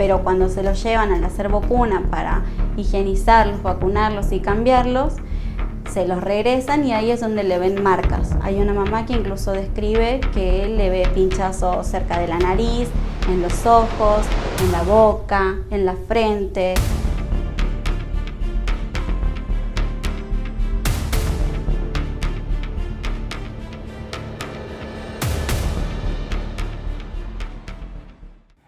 pero cuando se los llevan al hacer vacuna para higienizarlos, vacunarlos y cambiarlos, se los regresan y ahí es donde le ven marcas. Hay una mamá que incluso describe que le ve pinchazos cerca de la nariz, en los ojos, en la boca, en la frente.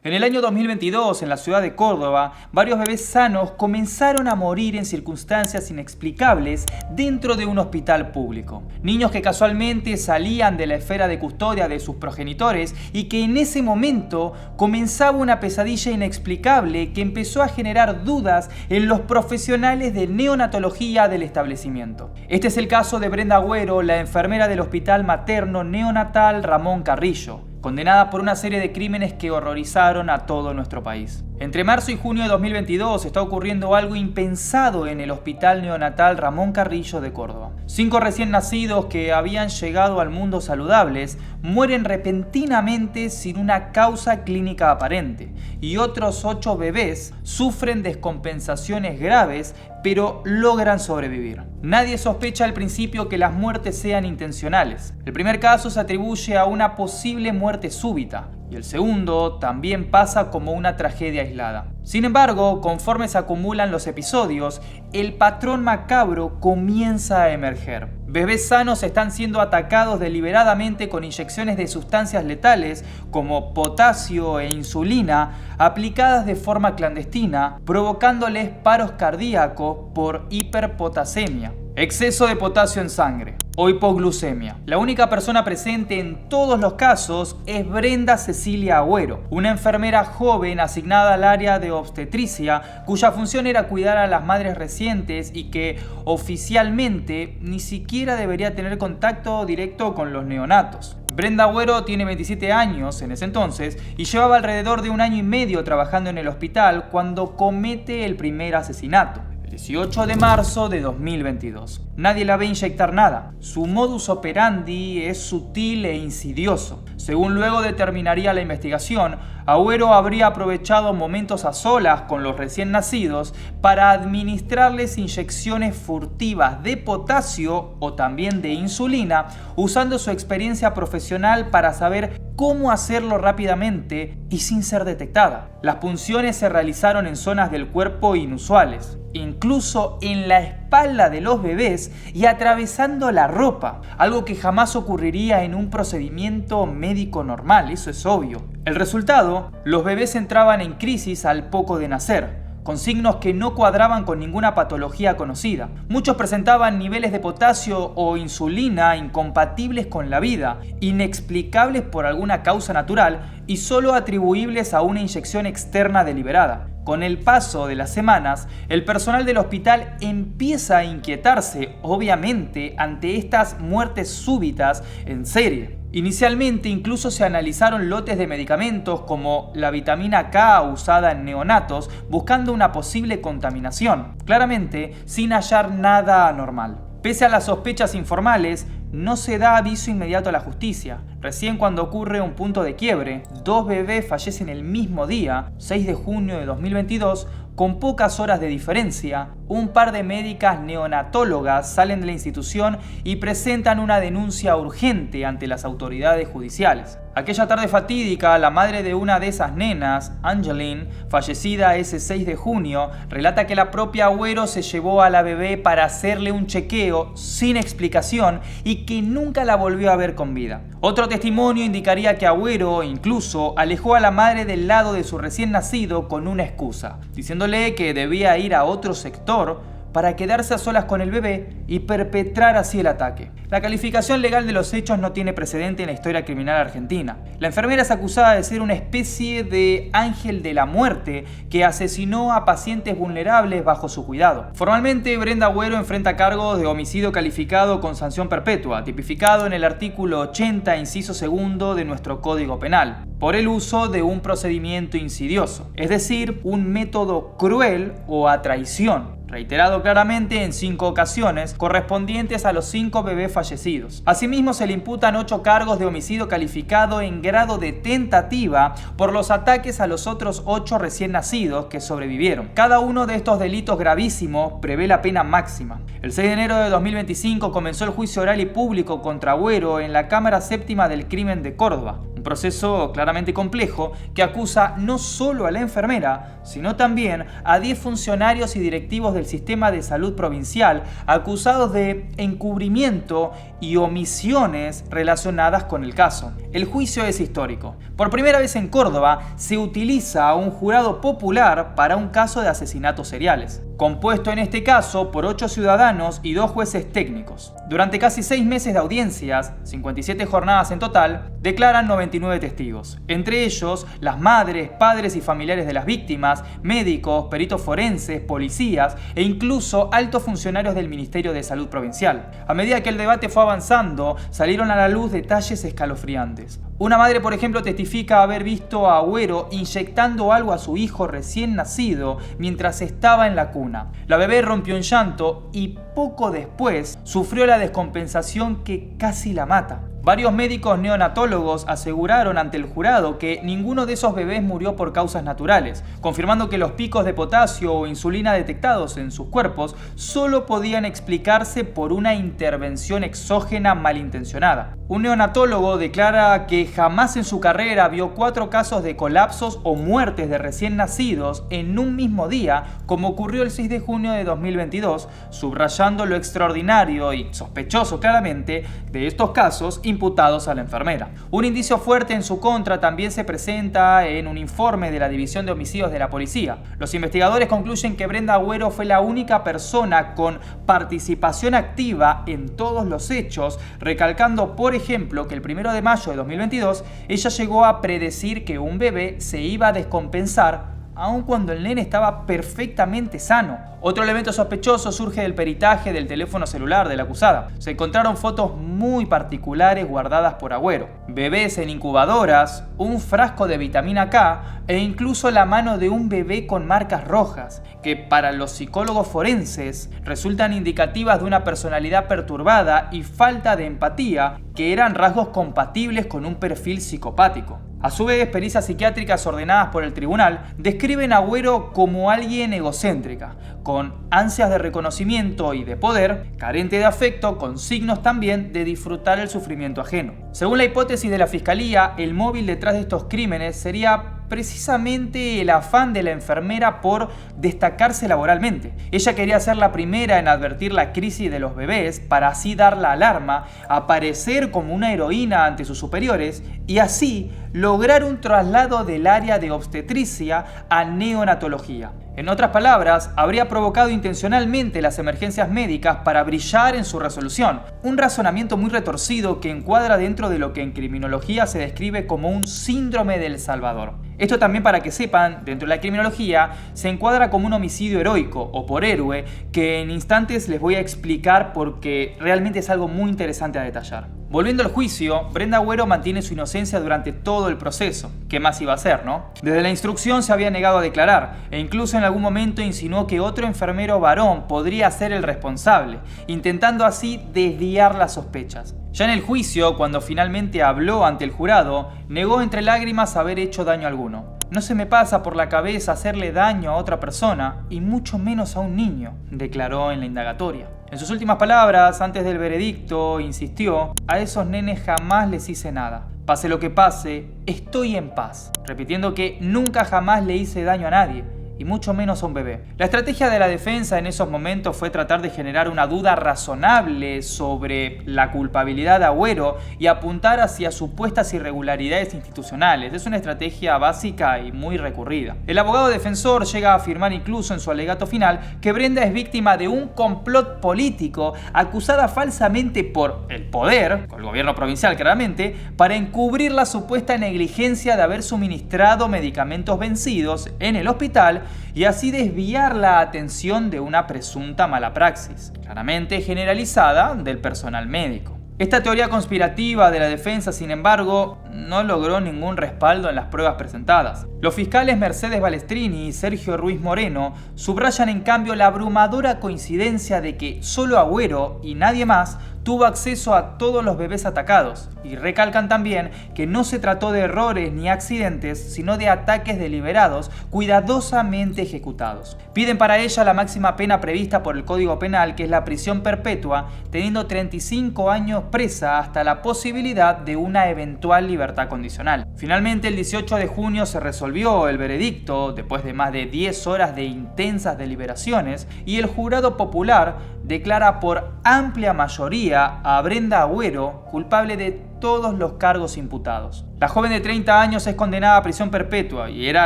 En el año 2022, en la ciudad de Córdoba, varios bebés sanos comenzaron a morir en circunstancias inexplicables dentro de un hospital público. Niños que casualmente salían de la esfera de custodia de sus progenitores y que en ese momento comenzaba una pesadilla inexplicable que empezó a generar dudas en los profesionales de neonatología del establecimiento. Este es el caso de Brenda Agüero, la enfermera del Hospital Materno Neonatal Ramón Carrillo, condenada por una serie de crímenes que horrorizaron a todo nuestro país. Entre marzo y junio de 2022 está ocurriendo algo impensado en el Hospital Neonatal Ramón Carrillo de Córdoba. 5 recién nacidos que habían llegado al mundo saludables mueren repentinamente sin una causa clínica aparente, y otros 8 bebés sufren descompensaciones graves pero logran sobrevivir. Nadie sospecha al principio que las muertes sean intencionales. El primer caso se atribuye a una posible muerte súbita y el segundo también pasa como una tragedia aislada. Sin embargo, conforme se acumulan los episodios, el patrón macabro comienza a emerger. Bebés sanos están siendo atacados deliberadamente con inyecciones de sustancias letales como potasio e insulina aplicadas de forma clandestina, provocándoles paros cardíacos por hiperpotasemia, exceso de potasio en sangre o hipoglucemia. La única persona presente en todos los casos es Brenda Cecilia Agüero, una enfermera joven asignada al área de obstetricia, cuya función era cuidar a las madres recientes y que oficialmente ni siquiera debería tener contacto directo con los neonatos. Brenda Agüero tiene 27 años en ese entonces y llevaba alrededor de 1 año y medio trabajando en el hospital cuando comete el primer asesinato. 18 de marzo de 2022. Nadie la ve inyectar nada. Su modus operandi es sutil e insidioso. Según luego determinaría la investigación, Agüero habría aprovechado momentos a solas con los recién nacidos para administrarles inyecciones furtivas de potasio o también de insulina, usando su experiencia profesional para saber cómo hacerlo rápidamente y sin ser detectada. Las punciones se realizaron en zonas del cuerpo inusuales, incluso en la espalda de los bebés y atravesando la ropa, algo que jamás ocurriría en un procedimiento médico normal, eso es obvio. El resultado, los bebés entraban en crisis al poco de nacer, con signos que no cuadraban con ninguna patología conocida. Muchos presentaban niveles de potasio o insulina incompatibles con la vida, inexplicables por alguna causa natural y solo atribuibles a una inyección externa deliberada. Con el paso de las semanas, el personal del hospital empieza a inquietarse, obviamente, ante estas muertes súbitas en serie. Inicialmente incluso se analizaron lotes de medicamentos como la vitamina K usada en neonatos buscando una posible contaminación, claramente sin hallar nada anormal. Pese a las sospechas informales, no se da aviso inmediato a la justicia. Recién cuando ocurre un punto de quiebre, 2 bebés fallecen el mismo día, 6 de junio de 2022, con pocas horas de diferencia. Un par de médicas neonatólogas salen de la institución y presentan una denuncia urgente ante las autoridades judiciales. Aquella tarde fatídica, la madre de una de esas nenas, Angeline, fallecida ese 6 de junio, relata que la propia Agüero se llevó a la bebé para hacerle un chequeo sin explicación y que nunca la volvió a ver con vida. Otro testimonio indicaría que Agüero incluso alejó a la madre del lado de su recién nacido con una excusa, diciéndole que debía ir a otro sector para quedarse a solas con el bebé y perpetrar así el ataque. La calificación legal de los hechos no tiene precedente en la historia criminal argentina. La enfermera es acusada de ser una especie de ángel de la muerte que asesinó a pacientes vulnerables bajo su cuidado. Formalmente, Brenda Agüero enfrenta cargos de homicidio calificado con sanción perpetua, tipificado en el artículo 80, inciso segundo de nuestro Código Penal, por el uso de un procedimiento insidioso, es decir, un método cruel o a traición. reiterado claramente en 5 ocasiones, correspondientes a los 5 bebés fallecidos. Asimismo, se le imputan 8 cargos de homicidio calificado en grado de tentativa por los ataques a los otros 8 recién nacidos que sobrevivieron. Cada uno de estos delitos gravísimos prevé la pena máxima. El 6 de enero de 2025 comenzó el juicio oral y público contra Agüero en la Cámara Séptima del Crimen de Córdoba. Un proceso claramente complejo que acusa no solo a la enfermera, sino también a 10 funcionarios y directivos del sistema de salud provincial acusados de encubrimiento y omisiones relacionadas con el caso. El juicio es histórico. Por primera vez en Córdoba se utiliza un jurado popular para un caso de asesinatos seriales, compuesto en este caso por 8 ciudadanos y 2 jueces técnicos. Durante casi 6 meses de audiencias, 57 jornadas en total, declaran 99 testigos, entre ellos las madres, padres y familiares de las víctimas, médicos, peritos forenses, policías e incluso altos funcionarios del Ministerio de Salud Provincial. A medida que el debate fue avanzando, salieron a la luz detalles escalofriantes. Una madre, por ejemplo, testifica haber visto a Agüero inyectando algo a su hijo recién nacido mientras estaba en la cuna. La bebé rompió en llanto y poco después sufrió la descompensación que casi la mata. Varios médicos neonatólogos aseguraron ante el jurado que ninguno de esos bebés murió por causas naturales, confirmando que los picos de potasio o insulina detectados en sus cuerpos solo podían explicarse por una intervención exógena malintencionada. Un neonatólogo declara que jamás en su carrera vio 4 casos de colapsos o muertes de recién nacidos en un mismo día, como ocurrió el 6 de junio de 2022, subrayando lo extraordinario y sospechoso claramente de estos casos imputados a la enfermera. Un indicio fuerte en su contra también se presenta en un informe de la División de Homicidios de la Policía. Los investigadores concluyen que Brenda Agüero fue la única persona con participación activa en todos los hechos, recalcando, por ejemplo, que el 1 de mayo de 2022 ella llegó a predecir que un bebé se iba a descompensar aun cuando el nene estaba perfectamente sano. Otro elemento sospechoso surge del peritaje del teléfono celular de la acusada. Se encontraron fotos muy particulares guardadas por Agüero: bebés en incubadoras, un frasco de vitamina K e incluso la mano de un bebé con marcas rojas, que para los psicólogos forenses resultan indicativas de una personalidad perturbada y falta de empatía, que eran rasgos compatibles con un perfil psicopático. A su vez, pericias psiquiátricas ordenadas por el tribunal describen a Agüero como alguien egocéntrica, con ansias de reconocimiento y de poder, carente de afecto, con signos también de disfrutar el sufrimiento ajeno. Según la hipótesis de la Fiscalía, el móvil detrás de estos crímenes sería precisamente el afán de la enfermera por destacarse laboralmente. Ella quería ser la primera en advertir la crisis de los bebés para así dar la alarma, aparecer como una heroína ante sus superiores y así lograr un traslado del área de obstetricia a neonatología. En otras palabras, habría provocado intencionalmente las emergencias médicas para brillar en su resolución. Un razonamiento muy retorcido que encuadra dentro de lo que en criminología se describe como un síndrome del Salvador. Esto también, para que sepan, dentro de la criminología se encuadra como un homicidio heroico o por héroe, que en instantes les voy a explicar porque realmente es algo muy interesante a detallar. Volviendo al juicio, Brenda Agüero mantiene su inocencia durante todo el proceso. ¿Qué más iba a hacer, no? Desde la instrucción se había negado a declarar e incluso en algún momento insinuó que otro enfermero varón podría ser el responsable, intentando así desviar las sospechas. Ya en el juicio, cuando finalmente habló ante el jurado, negó entre lágrimas haber hecho daño alguno. No se me pasa por la cabeza hacerle daño a otra persona, y mucho menos a un niño, declaró en la indagatoria. En sus últimas palabras, antes del veredicto, insistió: a esos nenes jamás les hice nada. Pase lo que pase, estoy en paz, repitiendo que nunca jamás le hice daño a nadie, y mucho menos a un bebé. La estrategia de la defensa en esos momentos fue tratar de generar una duda razonable sobre la culpabilidad de Agüero y apuntar hacia supuestas irregularidades institucionales. Es una estrategia básica y muy recurrida. El abogado defensor llega a afirmar incluso en su alegato final que Brenda es víctima de un complot político, acusada falsamente por el poder, con el gobierno provincial claramente, para encubrir la supuesta negligencia de haber suministrado medicamentos vencidos en el hospital y así desviar la atención de una presunta mala praxis, claramente generalizada, del personal médico. Esta teoría conspirativa de la defensa, sin embargo, no logró ningún respaldo en las pruebas presentadas. Los fiscales Mercedes Balestrini y Sergio Ruiz Moreno subrayan en cambio la abrumadora coincidencia de que solo Agüero y nadie más tuvo acceso a todos los bebés atacados, y recalcan también que no se trató de errores ni accidentes, sino de ataques deliberados, cuidadosamente ejecutados. Piden para ella la máxima pena prevista por el Código Penal, que es la prisión perpetua, teniendo 35 años presa hasta la posibilidad de una eventual libertad condicional. Finalmente, el 18 de junio se resolvió el veredicto, después de más de 10 horas de intensas deliberaciones, y el jurado popular declara por amplia mayoría a Brenda Agüero culpable de todos los cargos imputados. La joven de 30 años es condenada a prisión perpetua y era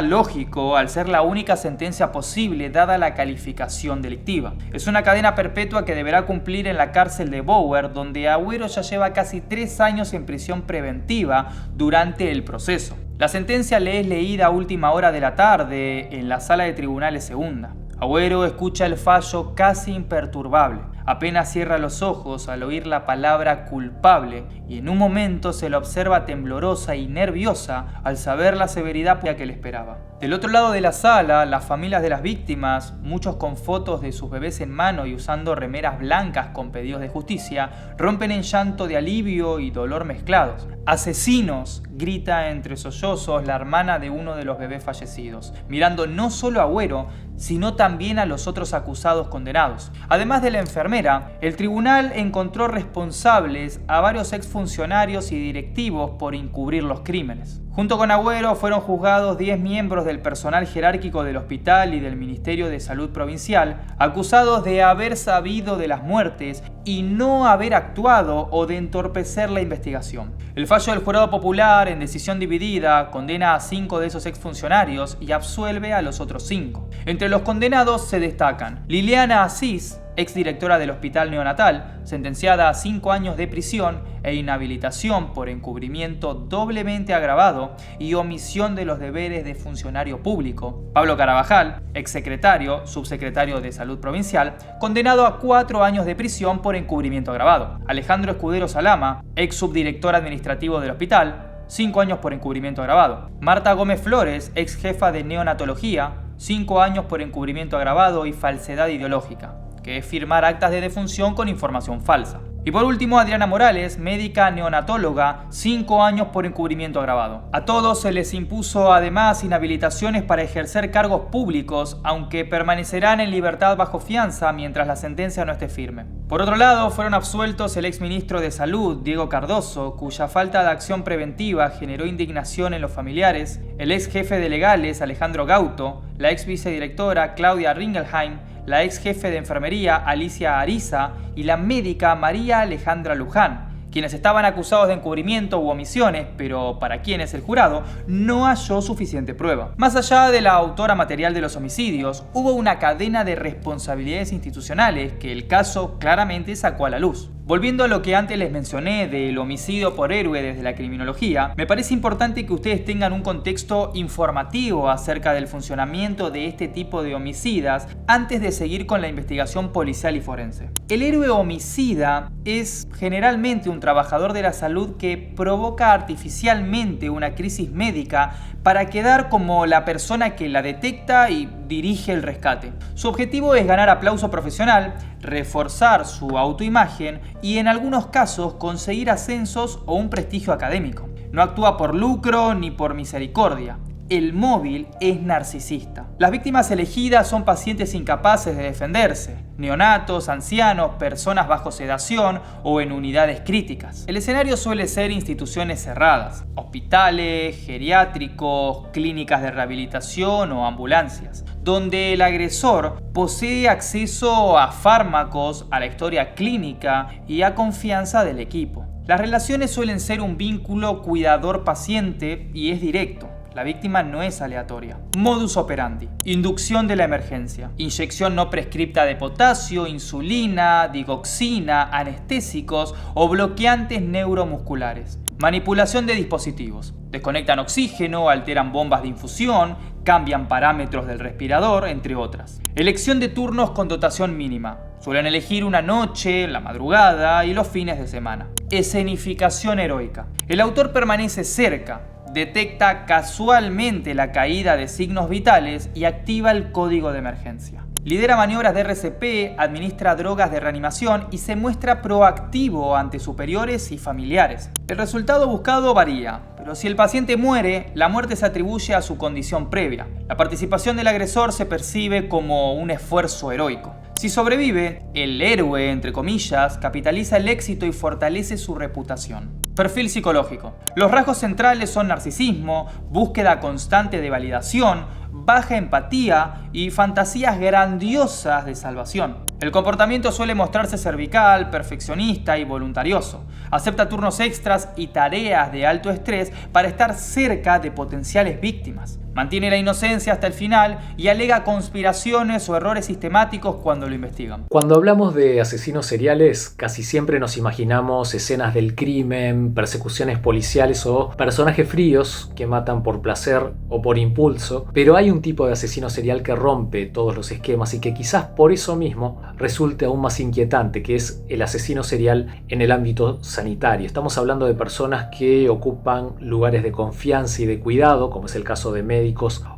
lógico al ser la única sentencia posible dada la calificación delictiva. Es una cadena perpetua que deberá cumplir en la cárcel de Bower, donde Agüero ya lleva casi 3 años en prisión preventiva durante el proceso. La sentencia le es leída a última hora de la tarde en la sala de tribunales segunda. Agüero escucha el fallo casi imperturbable. Apenas cierra los ojos al oír la palabra culpable y en un momento se la observa temblorosa y nerviosa al saber la severidad que le esperaba. Del otro lado de la sala, las familias de las víctimas, muchos con fotos de sus bebés en mano y usando remeras blancas con pedidos de justicia, rompen en llanto de alivio y dolor mezclados. ¡Asesinos!, grita entre sollozos la hermana de uno de los bebés fallecidos, mirando no solo a Agüero, sino también a los otros acusados condenados. Además de la enfermera, el tribunal encontró responsables a varios exfuncionarios y directivos por encubrir los crímenes. Junto con Agüero fueron juzgados 10 miembros del personal jerárquico del hospital y del Ministerio de Salud Provincial, acusados de haber sabido de las muertes y no haber actuado o de entorpecer la investigación. El fallo del jurado popular, en decisión dividida, condena a 5 de esos exfuncionarios y absuelve a los otros 5. Entre los condenados se destacan Liliana Asís, exdirectora del Hospital Neonatal, sentenciada a 5 años de prisión e inhabilitación por encubrimiento doblemente agravado y omisión de los deberes de funcionario público. Pablo Carabajal, exsecretario, subsecretario de Salud Provincial, condenado a 4 años de prisión por encubrimiento agravado. Alejandro Escudero Salama, ex subdirector administrativo del hospital, 5 años por encubrimiento agravado. Marta Gómez Flores, ex jefa de neonatología, 5 años por encubrimiento agravado y falsedad ideológica, que es firmar actas de defunción con información falsa. Y por último, Adriana Morales, médica neonatóloga, 5 años por encubrimiento agravado. A todos se les impuso además inhabilitaciones para ejercer cargos públicos, aunque permanecerán en libertad bajo fianza mientras la sentencia no esté firme. Por otro lado, fueron absueltos el exministro de Salud, Diego Cardoso, cuya falta de acción preventiva generó indignación en los familiares, el ex jefe de legales, Alejandro Gauto, la ex vicedirectora, Claudia Ringelheim, la ex jefe de enfermería, Alicia Ariza, y la médica María Alejandra Luján, quienes estaban acusados de encubrimiento u omisiones, pero para quienes el jurado no halló suficiente prueba. Más allá de la autora material de los homicidios, hubo una cadena de responsabilidades institucionales que el caso claramente sacó a la luz. Volviendo a lo que antes les mencioné del homicidio por héroe desde la criminología, me parece importante que ustedes tengan un contexto informativo acerca del funcionamiento de este tipo de homicidas antes de seguir con la investigación policial y forense. El héroe homicida es generalmente un trabajador de la salud que provoca artificialmente una crisis médica para quedar como la persona que la detecta y dirige el rescate. Su objetivo es ganar aplauso profesional, reforzar su autoimagen y en algunos casos conseguir ascensos o un prestigio académico. No actúa por lucro ni por misericordia. El móvil es narcisista. Las víctimas elegidas son pacientes incapaces de defenderse, neonatos, ancianos, personas bajo sedación o en unidades críticas. El escenario suele ser instituciones cerradas, hospitales, geriátricos, clínicas de rehabilitación o ambulancias, donde el agresor posee acceso a fármacos, a la historia clínica y a confianza del equipo. Las relaciones suelen ser un vínculo cuidador-paciente y es directo. La víctima no es aleatoria. Modus operandi: inducción de la emergencia, inyección no prescripta de potasio, insulina, digoxina, anestésicos o bloqueantes neuromusculares. Manipulación de dispositivos: desconectan oxígeno, alteran bombas de infusión, cambian parámetros del respirador, entre otras. Elección de turnos con dotación mínima: Suelen elegir una noche, la madrugada y los fines de semana. Escenificación heroica. El autor permanece cerca, detecta casualmente la caída de signos vitales y activa el código de emergencia. Lidera maniobras de RCP, administra drogas de reanimación y se muestra proactivo ante superiores y familiares. El resultado buscado varía, pero si el paciente muere, la muerte se atribuye a su condición previa. La participación del agresor se percibe como un esfuerzo heroico. Si sobrevive, el héroe, entre comillas, capitaliza el éxito y fortalece su reputación. Perfil psicológico. Los rasgos centrales son narcisismo, búsqueda constante de validación, baja empatía y fantasías grandiosas de salvación. El comportamiento suele mostrarse cervical, perfeccionista y voluntarioso. Acepta turnos extras y tareas de alto estrés para estar cerca de potenciales víctimas. Mantiene la inocencia hasta el final y alega conspiraciones o errores sistemáticos cuando lo investigan. Cuando hablamos de asesinos seriales, casi siempre nos imaginamos escenas del crimen, persecuciones policiales o personajes fríos que matan por placer o por impulso, pero hay un tipo de asesino serial que rompe todos los esquemas y que quizás por eso mismo resulte aún más inquietante, que es el asesino serial en el ámbito sanitario. Estamos hablando de personas que ocupan lugares de confianza y de cuidado, como es el caso de médicos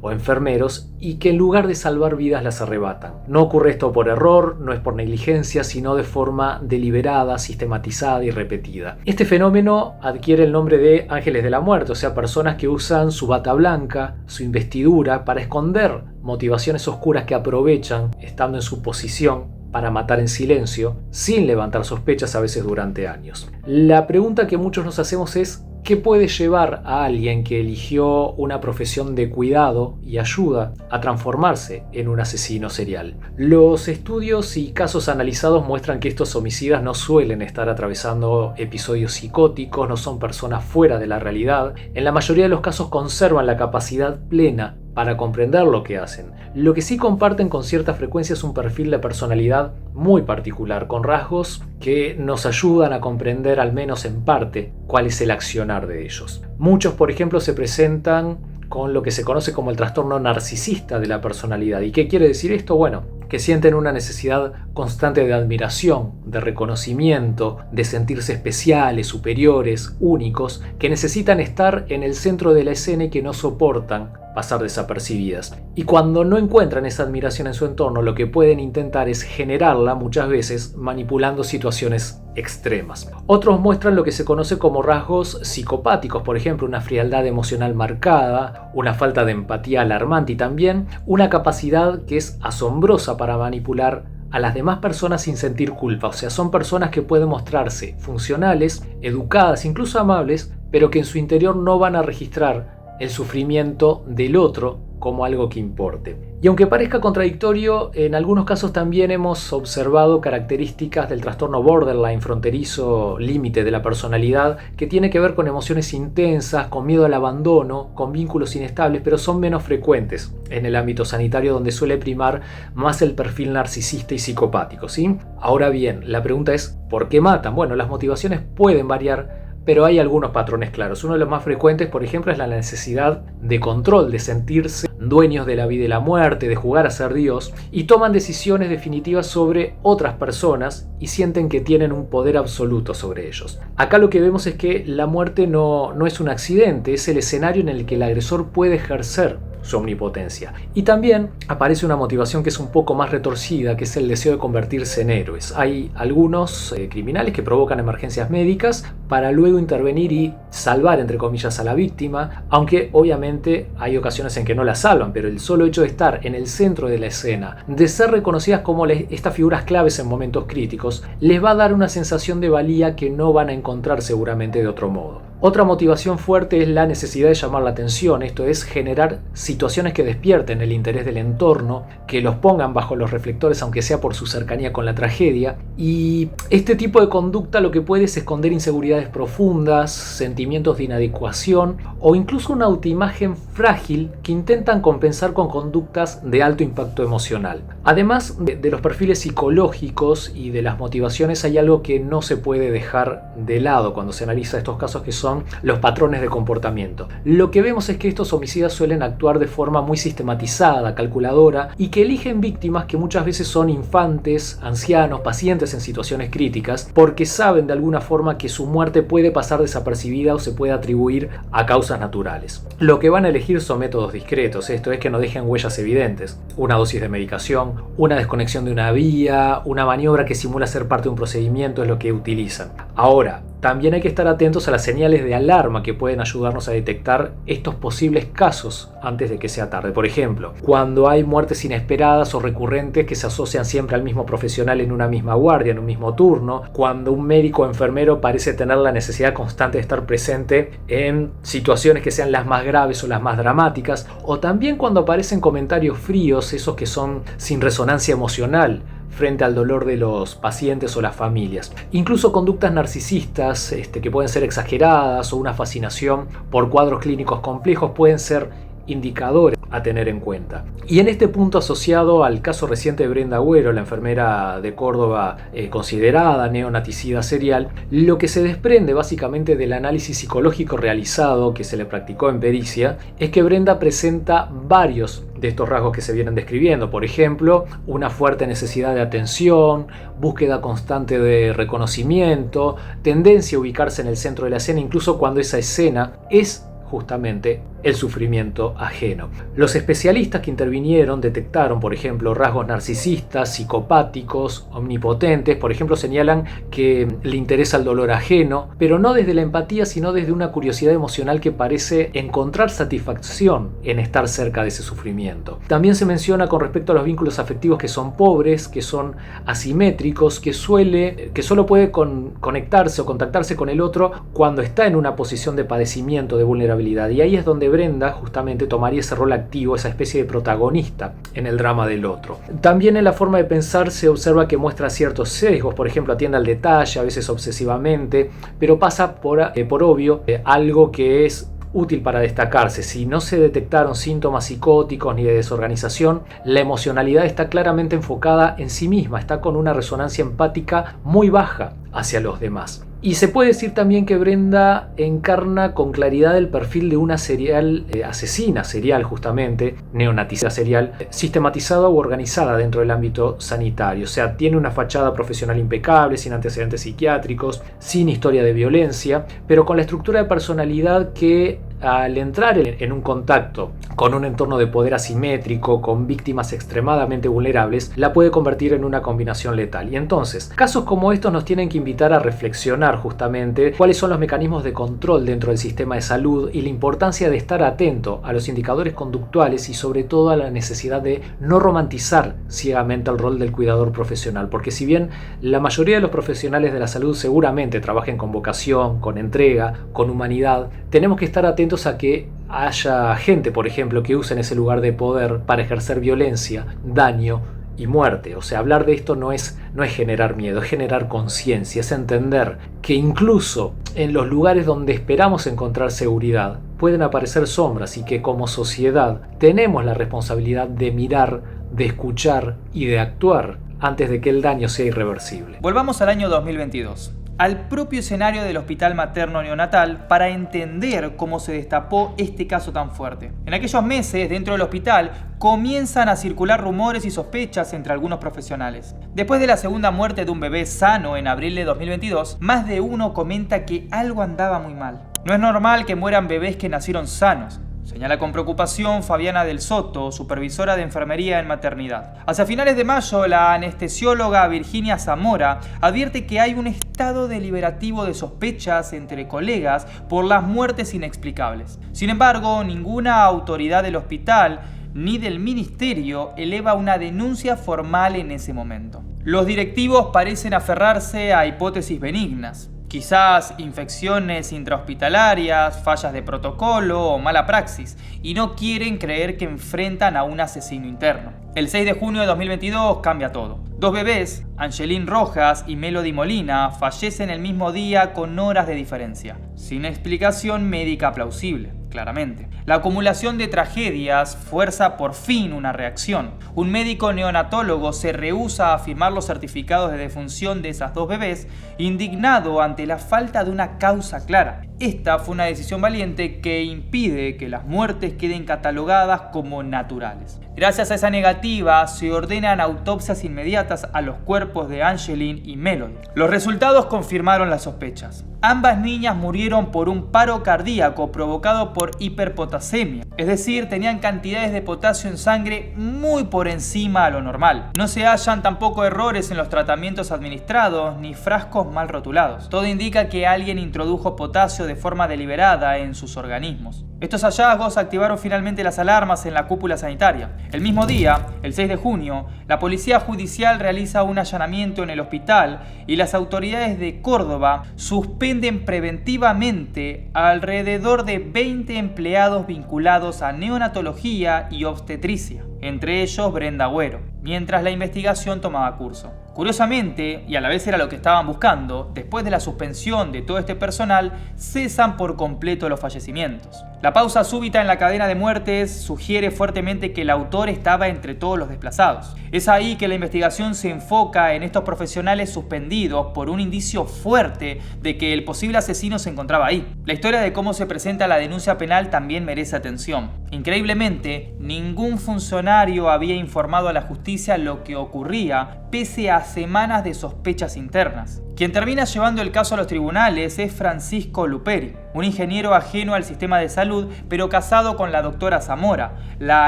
o enfermeros, y que en lugar de salvar vidas las arrebatan. No ocurre esto por error, no es por negligencia, sino de forma deliberada, sistematizada y repetida. Este fenómeno adquiere el nombre de ángeles de la muerte, o sea, personas que usan su bata blanca, su investidura, para esconder motivaciones oscuras que aprovechan, estando en su posición, para matar en silencio, sin levantar sospechas, a veces durante años. La pregunta que muchos nos hacemos es: ¿qué puede llevar a alguien que eligió una profesión de cuidado y ayuda a transformarse en un asesino serial? Los estudios y casos analizados muestran que estos homicidas no suelen estar atravesando episodios psicóticos, no son personas fuera de la realidad. En la mayoría de los casos conservan la capacidad plena para comprender lo que hacen. Lo que sí comparten con cierta frecuencia es un perfil de personalidad muy particular, con rasgos que nos ayudan a comprender, al menos en parte, cuál es el accionar de ellos. Muchos, por ejemplo, se presentan con lo que se conoce como el trastorno narcisista de la personalidad. ¿Y qué quiere decir esto? Bueno, que sienten una necesidad constante de admiración, de reconocimiento, de sentirse especiales, superiores, únicos, que necesitan estar en el centro de la escena y que no soportan pasar desapercibidas. Y cuando no encuentran esa admiración en su entorno, lo que pueden intentar es generarla, muchas veces manipulando situaciones extremas. Otros muestran lo que se conoce como rasgos psicopáticos, por ejemplo, una frialdad emocional marcada, una falta de empatía alarmante y también una capacidad que es asombrosa para manipular a las demás personas sin sentir culpa. O sea, son personas que pueden mostrarse funcionales, educadas, incluso amables, pero que en su interior no van a registrar el sufrimiento del otro como algo que importe. Y aunque parezca contradictorio, en algunos casos también hemos observado características del trastorno borderline, fronterizo límite de la personalidad, que tiene que ver con emociones intensas, con miedo al abandono, con vínculos inestables, pero son menos frecuentes en el ámbito sanitario, donde suele primar más el perfil narcisista y psicopático, ¿sí? Ahora bien, la pregunta es: ¿por qué matan? Bueno, las motivaciones pueden variar, pero hay algunos patrones claros. Uno de los más frecuentes, por ejemplo, es la necesidad de control, de sentirse dueños de la vida y la muerte, de jugar a ser Dios, y toman decisiones definitivas sobre otras personas y sienten que tienen un poder absoluto sobre ellos. Acá lo que vemos es que la muerte no es un accidente, es el escenario en el que el agresor puede ejercer su omnipotencia. Y también aparece una motivación que es un poco más retorcida, que es el deseo de convertirse en héroes. Hay algunos criminales que provocan emergencias médicas para luego intervenir y salvar, entre comillas, a la víctima, aunque obviamente hay ocasiones en que no la salvan, pero el solo hecho de estar en el centro de la escena, de ser reconocidas como estas figuras claves en momentos críticos, les va a dar una sensación de valía que no van a encontrar seguramente de otro modo. Otra motivación fuerte es la necesidad de llamar la atención, esto es generar situaciones que despierten el interés del entorno, que los pongan bajo los reflectores aunque sea por su cercanía con la tragedia, y este tipo de conducta lo que puede es esconder inseguridades profundas, sentimientos de inadecuación o incluso una autoimagen frágil que intentan compensar con conductas de alto impacto emocional. Además de los perfiles psicológicos y de las motivaciones, hay algo que no se puede dejar de lado cuando se analiza estos casos, que son son los patrones de comportamiento. Lo que vemos es que estos homicidas suelen actuar de forma muy sistematizada, calculadora, y que eligen víctimas que muchas veces son infantes, ancianos, pacientes en situaciones críticas, porque saben de alguna forma que su muerte puede pasar desapercibida o se puede atribuir a causas naturales. Lo que van a elegir son métodos discretos, esto es que no dejen huellas evidentes. Una dosis de medicación, una desconexión de una vía, una maniobra que simula ser parte de un procedimiento es lo que utilizan. Ahora, también hay que estar atentos a las señales de alarma que pueden ayudarnos a detectar estos posibles casos antes de que sea tarde. Por ejemplo, cuando hay muertes inesperadas o recurrentes que se asocian siempre al mismo profesional en una misma guardia, en un mismo turno, cuando un médico o enfermero parece tener la necesidad constante de estar presente en situaciones que sean las más graves o las más dramáticas, o también cuando aparecen comentarios fríos, esos que son sin resonancia emocional frente al dolor de los pacientes o las familias. Incluso conductas narcisistas que pueden ser exageradas o una fascinación por cuadros clínicos complejos pueden ser indicadores a tener en cuenta. Y en este punto, asociado al caso reciente de Brenda Agüero, la enfermera de Córdoba considerada neonaticida serial, lo que se desprende básicamente del análisis psicológico realizado que se le practicó en pericia es que Brenda presenta varios de estos rasgos que se vienen describiendo. Por ejemplo, una fuerte necesidad de atención, búsqueda constante de reconocimiento, tendencia a ubicarse en el centro de la escena, incluso cuando esa escena es justamente el sufrimiento ajeno. Los especialistas que intervinieron detectaron, por ejemplo, rasgos narcisistas, psicopáticos, omnipotentes. Por ejemplo, señalan que le interesa el dolor ajeno, pero no desde la empatía, sino desde una curiosidad emocional que parece encontrar satisfacción en estar cerca de ese sufrimiento. También se menciona con respecto a los vínculos afectivos que son pobres, que son asimétricos, que solo puede conectarse o contactarse con el otro cuando está en una posición de padecimiento, de vulnerabilidad. Y ahí es donde Brenda justamente tomaría ese rol activo, esa especie de protagonista en el drama del otro. También en la forma de pensar se observa que muestra ciertos sesgos, por ejemplo, atiende al detalle, a veces obsesivamente, pero pasa por obvio algo que es útil para destacarse. Si no se detectaron síntomas psicóticos ni de desorganización, la emocionalidad está claramente enfocada en sí misma, está con una resonancia empática muy baja hacia los demás. Y se puede decir también que Brenda encarna con claridad el perfil de una asesina serial, justamente, neonaticida serial, sistematizada u organizada dentro del ámbito sanitario. O sea, tiene una fachada profesional impecable, sin antecedentes psiquiátricos, sin historia de violencia, pero con la estructura de personalidad que al entrar en un contacto con un entorno de poder asimétrico, con víctimas extremadamente vulnerables, la puede convertir en una combinación letal. Y entonces, casos como estos nos tienen que invitar a reflexionar justamente cuáles son los mecanismos de control dentro del sistema de salud y la importancia de estar atento a los indicadores conductuales y sobre todo a la necesidad de no romantizar ciegamente el rol del cuidador profesional, porque si bien la mayoría de los profesionales de la salud seguramente trabajen con vocación, con entrega, con humanidad, tenemos que estar atentos a que haya gente, por ejemplo, que use ese lugar de poder para ejercer violencia, daño y muerte. O sea, hablar de esto no es generar miedo, es generar conciencia, es entender que incluso en los lugares donde esperamos encontrar seguridad pueden aparecer sombras y que como sociedad tenemos la responsabilidad de mirar, de escuchar y de actuar antes de que el daño sea irreversible. Volvamos al año 2022. Al propio escenario del hospital materno neonatal para entender cómo se destapó este caso tan fuerte. En aquellos meses, dentro del hospital, comienzan a circular rumores y sospechas entre algunos profesionales. Después de la segunda muerte de un bebé sano en abril de 2022, más de uno comenta que algo andaba muy mal. No es normal que mueran bebés que nacieron sanos, señala con preocupación Fabiana del Soto, supervisora de enfermería en maternidad. Hacia finales de mayo, la anestesióloga Virginia Zamora advierte que hay un estado deliberativo de sospechas entre colegas por las muertes inexplicables. Sin embargo, ninguna autoridad del hospital ni del ministerio eleva una denuncia formal en ese momento. Los directivos parecen aferrarse a hipótesis benignas. Quizás infecciones intrahospitalarias, fallas de protocolo o mala praxis, y no quieren creer que enfrentan a un asesino interno. El 6 de junio de 2022 cambia todo. Dos bebés, Angelín Rojas y Melody Molina, fallecen el mismo día con horas de diferencia, sin explicación médica plausible, claramente. La acumulación de tragedias fuerza por fin una reacción. Un médico neonatólogo se rehúsa a firmar los certificados de defunción de esas dos bebés, indignado ante la falta de una causa clara. esta fue una decisión valiente que impide que las muertes queden catalogadas como naturales. Gracias a esa negativa, se ordenan autopsias inmediatas a los cuerpos de Angeline y Melody. Los resultados confirmaron las sospechas. Ambas niñas murieron por un paro cardíaco provocado por hiperpotasemia, es decir, tenían cantidades de potasio en sangre muy por encima a lo normal. No se hallan tampoco errores en los tratamientos administrados ni frascos mal rotulados. Todo indica que alguien introdujo potasio de forma deliberada en sus organismos. Estos hallazgos activaron finalmente las alarmas en la cúpula sanitaria. El mismo día, el 6 de junio, la policía judicial realiza un allanamiento en el hospital y las autoridades de Córdoba suspenden preventivamente a alrededor de 20 empleados vinculados a neonatología y obstetricia, entre ellos Brenda Agüero, mientras la investigación tomaba curso. Curiosamente, y a la vez era lo que estaban buscando, después de la suspensión de todo este personal, cesan por completo los fallecimientos. La pausa súbita en la cadena de muertes sugiere fuertemente que el autor estaba entre todos los desplazados. Es ahí que la investigación se enfoca en estos profesionales suspendidos por un indicio fuerte de que el posible asesino se encontraba ahí. La historia de cómo se presenta la denuncia penal también merece atención. Increíblemente, ningún funcionario había informado a la justicia lo que ocurría, pese a semanas de sospechas internas. Quien termina llevando el caso a los tribunales es Francisco Luperi, un ingeniero ajeno al sistema de salud, pero casado con la doctora Zamora, la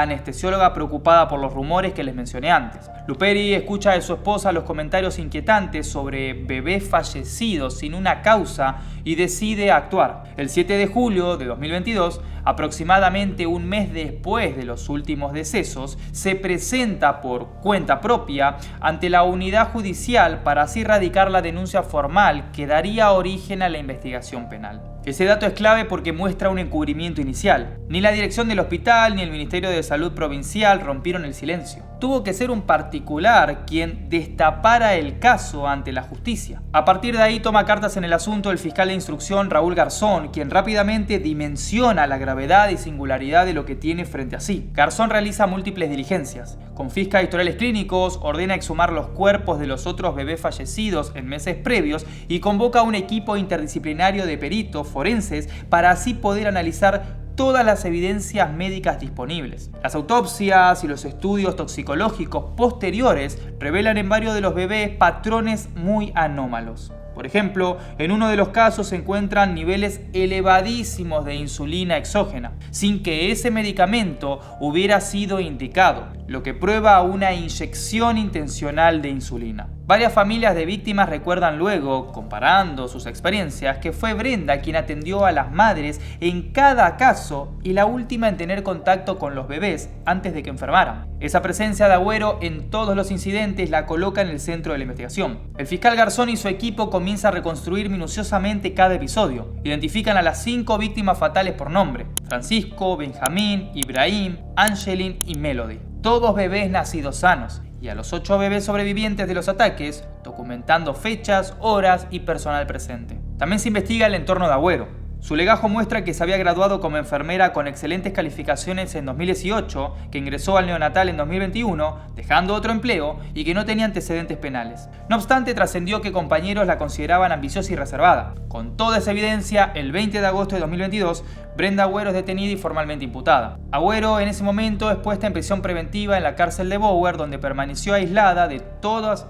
anestesióloga preocupada por los rumores que les mencioné antes. Luperi escucha de su esposa los comentarios inquietantes sobre bebés fallecidos sin una causa y decide actuar. El 7 de julio de 2022, aproximadamente un mes después de los últimos decesos, se presenta por cuenta propia ante la unidad judicial para así radicar la denuncia formal que daría origen a la investigación penal. Ese dato es clave porque muestra un encubrimiento inicial. Ni la dirección del hospital ni el Ministerio de Salud Provincial rompieron el silencio. Tuvo que ser un particular quien destapara el caso ante la justicia. A partir de ahí toma cartas en el asunto el fiscal de instrucción Raúl Garzón, quien rápidamente dimensiona la gravedad y singularidad de lo que tiene frente a sí. Garzón realiza múltiples diligencias, confisca historiales clínicos, ordena exhumar los cuerpos de los otros bebés fallecidos en meses previos y convoca a un equipo interdisciplinario de peritos forenses para así poder analizar todas las evidencias médicas disponibles. Las autopsias y los estudios toxicológicos posteriores revelan en varios de los bebés patrones muy anómalos. Por ejemplo, en uno de los casos se encuentran niveles elevadísimos de insulina exógena, sin que ese medicamento hubiera sido indicado, lo que prueba una inyección intencional de insulina. Varias familias de víctimas recuerdan luego, comparando sus experiencias, que fue Brenda quien atendió a las madres en cada caso y la última en tener contacto con los bebés antes de que enfermaran. Esa presencia de Agüero en todos los incidentes la coloca en el centro de la investigación. El fiscal Garzón y su equipo comienza a reconstruir minuciosamente cada episodio. Identifican a las 5 víctimas fatales por nombre: Francisco, Benjamín, Ibrahim, Angeline y Melody. Todos bebés nacidos sanos. Y a los 8 bebés sobrevivientes de los ataques, documentando fechas, horas y personal presente. También se investiga el entorno de Agüero. Su legajo muestra que se había graduado como enfermera con excelentes calificaciones en 2018, que ingresó al neonatal en 2021, dejando otro empleo y que no tenía antecedentes penales. No obstante, trascendió que compañeros la consideraban ambiciosa y reservada. Con toda esa evidencia, el 20 de agosto de 2022, Brenda Agüero es detenida y formalmente imputada. Agüero en ese momento es puesta en prisión preventiva en la cárcel de Bower, donde permaneció aislada de todas...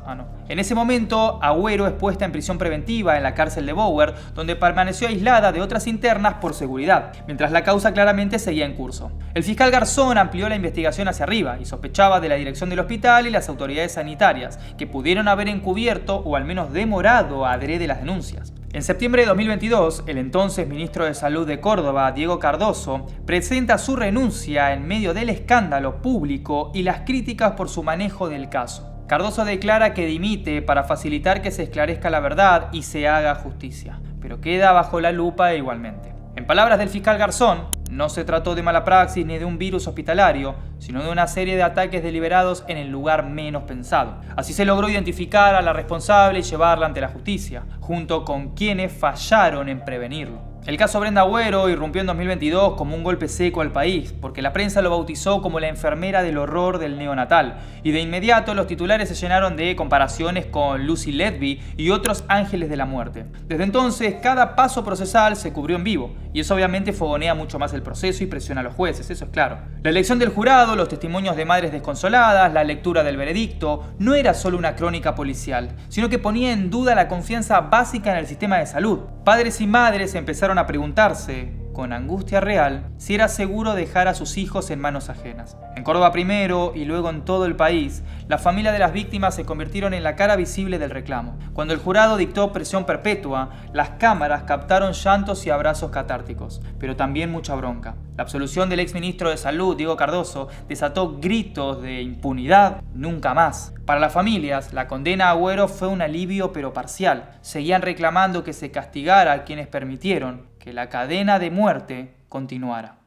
En ese momento, Agüero es puesta en prisión preventiva en la cárcel de Bower, donde permaneció aislada de otras internas por seguridad, mientras la causa claramente seguía en curso. El fiscal Garzón amplió la investigación hacia arriba y sospechaba de la dirección del hospital y las autoridades sanitarias, que pudieron haber encubierto o al menos demorado adrede las denuncias. En septiembre de 2022, el entonces ministro de Salud de Córdoba, Diego Cardoso, presenta su renuncia en medio del escándalo público y las críticas por su manejo del caso. Cardoso declara que dimite para facilitar que se esclarezca la verdad y se haga justicia, pero queda bajo la lupa igualmente. En palabras del fiscal Garzón, no se trató de mala praxis ni de un virus hospitalario, sino de una serie de ataques deliberados en el lugar menos pensado. Así se logró identificar a la responsable y llevarla ante la justicia, junto con quienes fallaron en prevenirlo. El caso Brenda Agüero irrumpió en 2022 como un golpe seco al país, porque la prensa lo bautizó como la enfermera del horror del neonatal, y de inmediato los titulares se llenaron de comparaciones con Lucy Letby y otros ángeles de la muerte. Desde entonces, cada paso procesal se cubrió en vivo, y eso obviamente fogonea mucho más el proceso y presiona a los jueces, eso es claro. La elección del jurado, los testimonios de madres desconsoladas, la lectura del veredicto, no era solo una crónica policial, sino que ponía en duda la confianza básica en el sistema de salud. Padres y madres empezaron a preguntarse, con angustia real, si era seguro dejar a sus hijos en manos ajenas. En Córdoba primero y luego en todo el país, la familia de las víctimas se convirtieron en la cara visible del reclamo. Cuando el jurado dictó prisión perpetua, las cámaras captaron llantos y abrazos catárticos, pero también mucha bronca. La absolución del exministro de Salud, Diego Cardoso, desató gritos de impunidad, nunca más. Para las familias, la condena a Agüero fue un alivio pero parcial. Seguían reclamando que se castigara a quienes permitieron que la cadena de muerte continuara.